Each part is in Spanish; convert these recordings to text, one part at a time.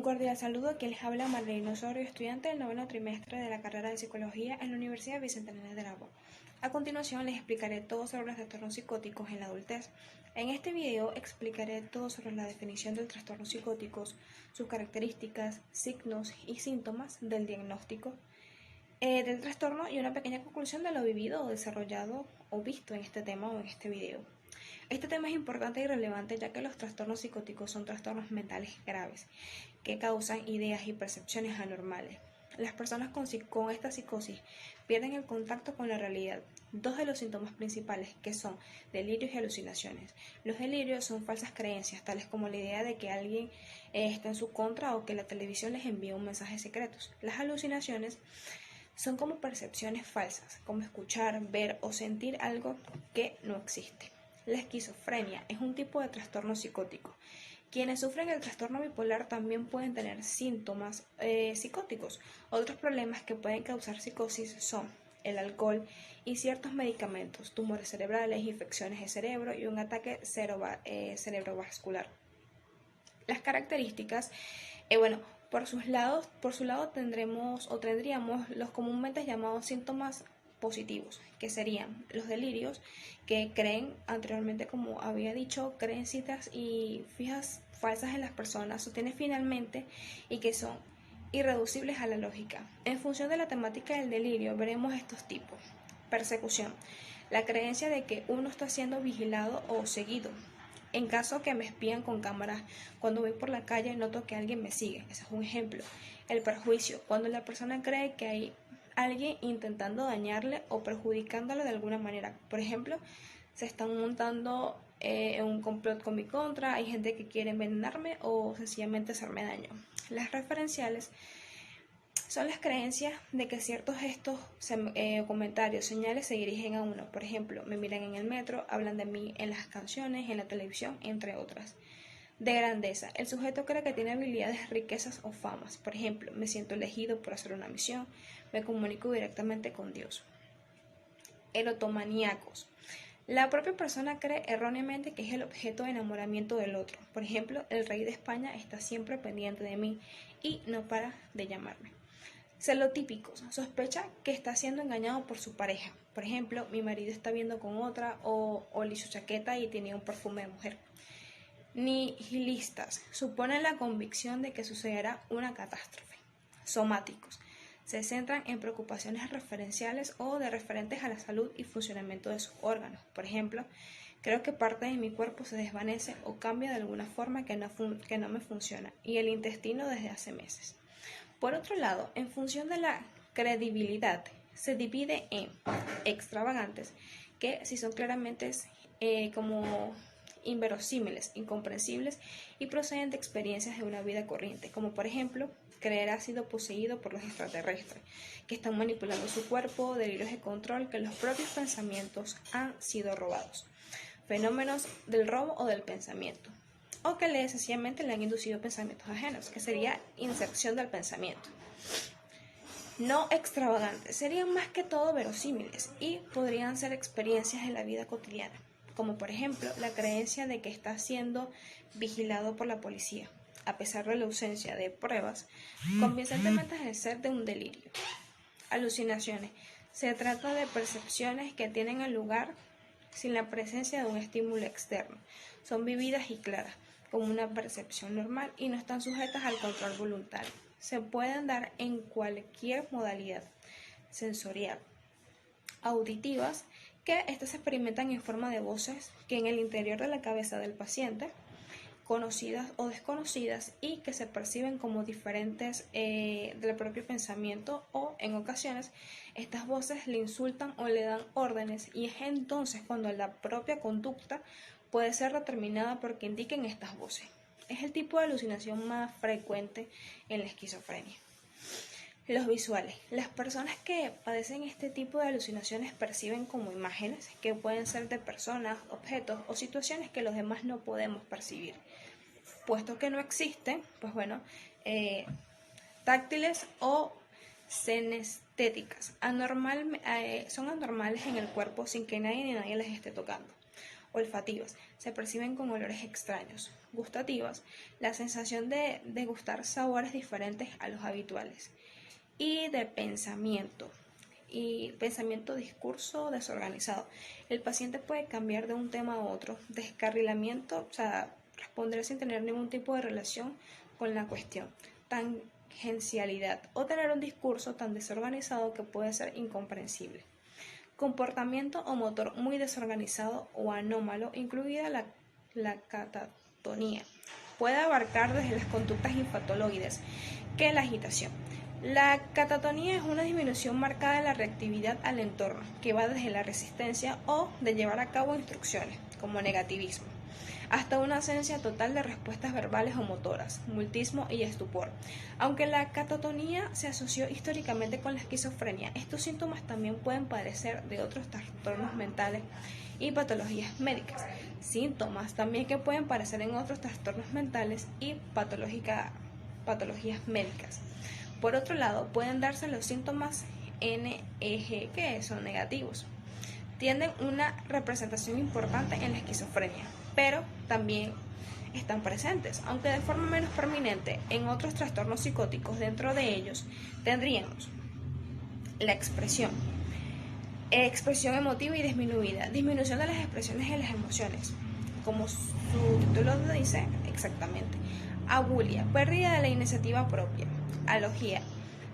Un cordial saludo, quien les habla Marlene Osorio, estudiante del noveno trimestre de la carrera de Psicología en la Universidad Bicentenario de Aragua. A continuación les explicaré todo sobre los trastornos psicóticos en la adultez. En este video explicaré todo sobre la definición del trastorno psicóticos, sus características, signos y síntomas del diagnóstico del trastorno y una pequeña conclusión de lo vivido o desarrollado o visto en este tema o en este video. Este tema es importante y relevante ya que los trastornos psicóticos son trastornos mentales graves que causan ideas y percepciones anormales. Las personas con esta psicosis pierden el contacto con la realidad. Dos de los síntomas principales que son delirios y alucinaciones. Los delirios son falsas creencias, tales como la idea de que alguien está en su contra o que la televisión les envía un mensaje secreto. Las alucinaciones son como percepciones falsas, como escuchar, ver o sentir algo que no existe. La esquizofrenia es un tipo de trastorno psicótico. Quienes sufren el trastorno bipolar también pueden tener síntomas psicóticos. Otros problemas que pueden causar psicosis son el alcohol y ciertos medicamentos, tumores cerebrales, infecciones de cerebro y un ataque cerebrovascular. Las características, por su lado tendríamos los comúnmente llamados síntomas positivos, que serían los delirios, que creen anteriormente, como había dicho, creen citas y fijas falsas en las personas, sostienen finalmente y que son irreducibles a la lógica. En función de la temática del delirio, veremos estos tipos. Persecución, la creencia de que uno está siendo vigilado o seguido. En caso que me espían con cámaras, cuando voy por la calle noto que alguien me sigue. Ese es un ejemplo. El perjuicio, cuando la persona cree que hay alguien intentando dañarle o perjudicándolo de alguna manera. Por ejemplo, se están montando en un complot con mi contra, hay gente que quiere envenenarme o sencillamente hacerme daño. Las referenciales son las creencias de que ciertos gestos, comentarios, señales se dirigen a uno. Por ejemplo, me miran en el metro, hablan de mí en las canciones, en la televisión, entre otras. De grandeza, el sujeto cree que tiene habilidades, riquezas o famas. Por ejemplo, me siento elegido por hacer una misión, me comunico directamente con Dios. Erotomaníacos. La propia persona cree erróneamente que es el objeto de enamoramiento del otro. Por ejemplo, el rey de España está siempre pendiente de mí y no para de llamarme. Celotípicos. Sospecha que está siendo engañado por su pareja. Por ejemplo, mi marido está viendo con otra o olí su chaqueta y tenía un perfume de mujer. Nihilistas. Suponen la convicción de que sucederá una catástrofe. Somáticos. Se centran en preocupaciones referenciales o de referentes a la salud y funcionamiento de sus órganos. Por ejemplo, creo que parte de mi cuerpo se desvanece o cambia de alguna forma que no me funciona, y el intestino desde hace meses. Por otro lado, en función de la credibilidad, se divide en extravagantes, que si son claramente como inverosímiles, incomprensibles y proceden de experiencias de una vida corriente, como por ejemplo, creer ha sido poseído por los extraterrestres, que están manipulando su cuerpo, delirios de control, que los propios pensamientos han sido robados, fenómenos del robo o del pensamiento, o que sencillamente le han inducido pensamientos ajenos, que sería inserción del pensamiento. No extravagantes, serían más que todo verosímiles y podrían ser experiencias en la vida cotidiana, como por ejemplo la creencia de que está siendo vigilado por la policía, a pesar de la ausencia de pruebas convincentemente de ser de un delirio. Alucinaciones, se trata de percepciones que tienen lugar sin la presencia de un estímulo externo, son vividas y claras, como una percepción normal y no están sujetas al control voluntario. Se pueden dar en cualquier modalidad sensorial. Auditivas, que estas se experimentan en forma de voces que en el interior de la cabeza del paciente, conocidas o desconocidas, y que se perciben como diferentes del propio pensamiento, o en ocasiones estas voces le insultan o le dan órdenes, y es entonces cuando la propia conducta puede ser determinada porque indiquen estas voces. Es el tipo de alucinación más frecuente en la esquizofrenia. Los visuales. Las personas que padecen este tipo de alucinaciones perciben como imágenes que pueden ser de personas, objetos o situaciones que los demás no podemos percibir. Puesto que no existen, táctiles o senestéticas. Son anormales en el cuerpo sin que nadie les esté tocando. Olfativas. Se perciben con olores extraños. gustativas, la sensación de degustar sabores diferentes a los habituales, y de pensamiento discurso desorganizado. El paciente puede cambiar de un tema a otro, descarrilamiento, o sea, responder sin tener ningún tipo de relación con la cuestión, tangencialidad, o tener un discurso tan desorganizado que puede ser incomprensible. Comportamiento o motor muy desorganizado o anómalo, incluida la catatonía. Puede abarcar desde las conductas infantoloides que la agitación. La catatonía es una disminución marcada de la reactividad al entorno, que va desde la resistencia o de llevar a cabo instrucciones, como negativismo, hasta una ausencia total de respuestas verbales o motoras, mutismo y estupor. Aunque la catatonía se asoció históricamente con la esquizofrenia, estos síntomas también pueden padecer de otros trastornos mentales y patologías médicas. Síntomas también que pueden padecer en otros trastornos mentales y patologías médicas. Por otro lado, pueden darse los síntomas NEG, que son negativos. Tienen una representación importante en la esquizofrenia, pero también están presentes, aunque de forma menos prominente, en otros trastornos psicóticos. Dentro de ellos tendríamos la expresión emotiva y disminuida, disminución de las expresiones de las emociones, como su título lo dice exactamente. Abulia, pérdida de la iniciativa propia. Alogía,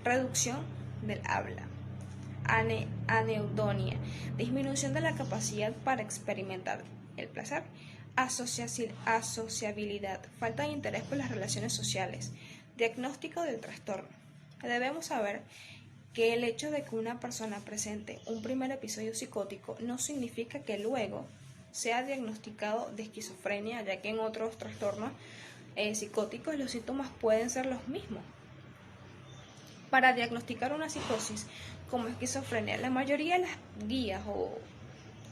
reducción del habla. Aneudonia, disminución de la capacidad para experimentar el placer. Asociabilidad, falta de interés por las relaciones sociales. Diagnóstico del trastorno. Debemos saber que el hecho de que una persona presente un primer episodio psicótico no significa que luego sea diagnosticado de esquizofrenia, ya que en otros trastornos psicóticos los síntomas pueden ser los mismos. Para diagnosticar una psicosis como esquizofrenia, la mayoría de las guías o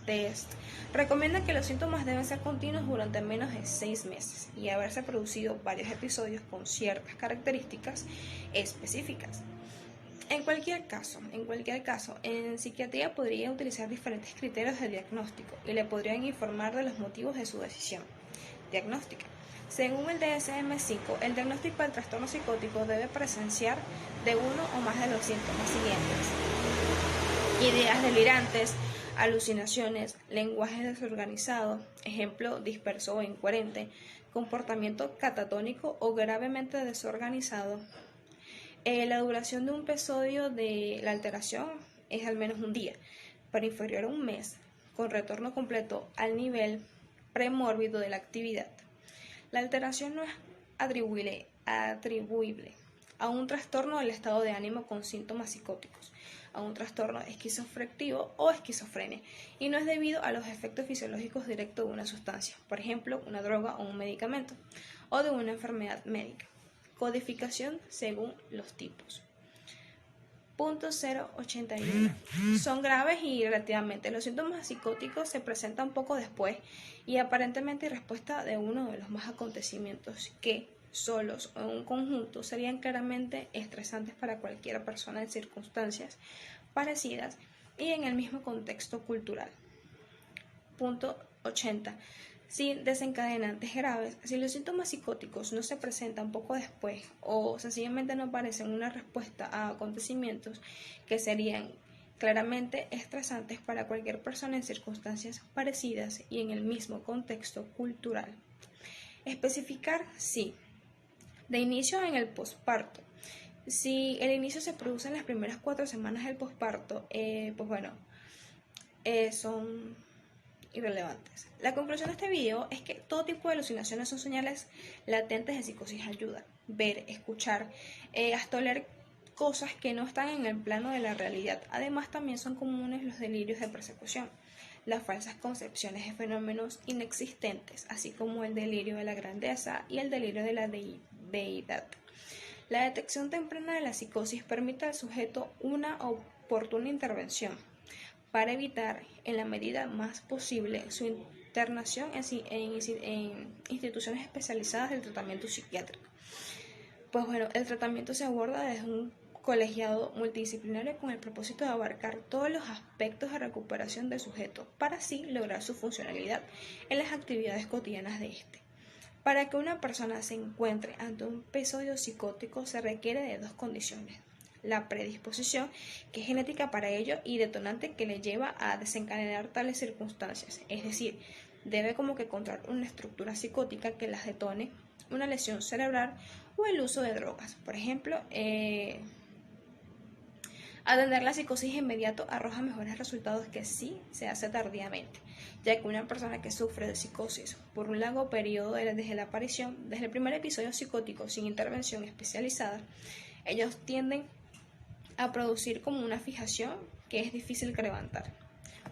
test recomiendan que los síntomas deben ser continuos durante menos de 6 meses y haberse producido varios episodios con ciertas características específicas. En cualquier caso, en psiquiatría podría utilizar diferentes criterios de diagnóstico y le podrían informar de los motivos de su decisión diagnóstica. Según el DSM-5, el diagnóstico del trastorno psicótico debe presenciar de uno o más de los síntomas siguientes: ideas delirantes, alucinaciones, lenguaje desorganizado, ejemplo disperso o incoherente, comportamiento catatónico o gravemente desorganizado. La duración de un episodio de la alteración es al menos un día, pero inferior a un mes, con retorno completo al nivel premórbido de la actividad. La alteración no es atribuible a un trastorno del estado de ánimo con síntomas psicóticos, a un trastorno esquizofrenico o esquizofrenia, y no es debido a los efectos fisiológicos directos de una sustancia, por ejemplo, una droga o un medicamento, o de una enfermedad médica. Codificación según los tipos. Punto 081. Son graves y relativamente. Los síntomas psicóticos se presentan poco después y aparentemente en respuesta de uno de los más acontecimientos que, solos o en un conjunto, serían claramente estresantes para cualquier persona en circunstancias parecidas y en el mismo contexto cultural. Punto 80. Sin desencadenantes graves. Si los síntomas psicóticos no se presentan poco después o sencillamente no parecen una respuesta a acontecimientos que serían claramente estresantes para cualquier persona en circunstancias parecidas y en el mismo contexto cultural. Especificar sí. De inicio en el posparto. Si el inicio se produce en las primeras 4 semanas del posparto, son irrelevantes. La conclusión de este video es que todo tipo de alucinaciones son señales latentes de psicosis. Ayuda ver, escuchar, hasta oler cosas que no están en el plano de la realidad. Además, también son comunes los delirios de persecución, las falsas concepciones de fenómenos inexistentes, así como el delirio de la grandeza y el delirio de la deidad. La detección temprana de la psicosis permite al sujeto una oportuna intervención para evitar, en la medida más posible, su internación en instituciones especializadas del tratamiento psiquiátrico. El tratamiento se aborda desde un colegiado multidisciplinario con el propósito de abarcar todos los aspectos de recuperación del sujeto, para así lograr su funcionalidad en las actividades cotidianas de este. Para que una persona se encuentre ante un episodio psicótico se requiere de dos condiciones: la predisposición, que es genética para ello, y detonante que le lleva a desencadenar tales circunstancias, es decir, debe como que encontrar una estructura psicótica que las detone, una lesión cerebral o el uso de drogas. Por ejemplo, atender la psicosis inmediato arroja mejores resultados que si se hace tardíamente, ya que una persona que sufre de psicosis por un largo periodo desde la aparición, desde el primer episodio psicótico sin intervención especializada, ellos tienden a producir como una fijación que es difícil que levantar.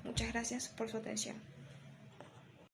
Muchas gracias por su atención.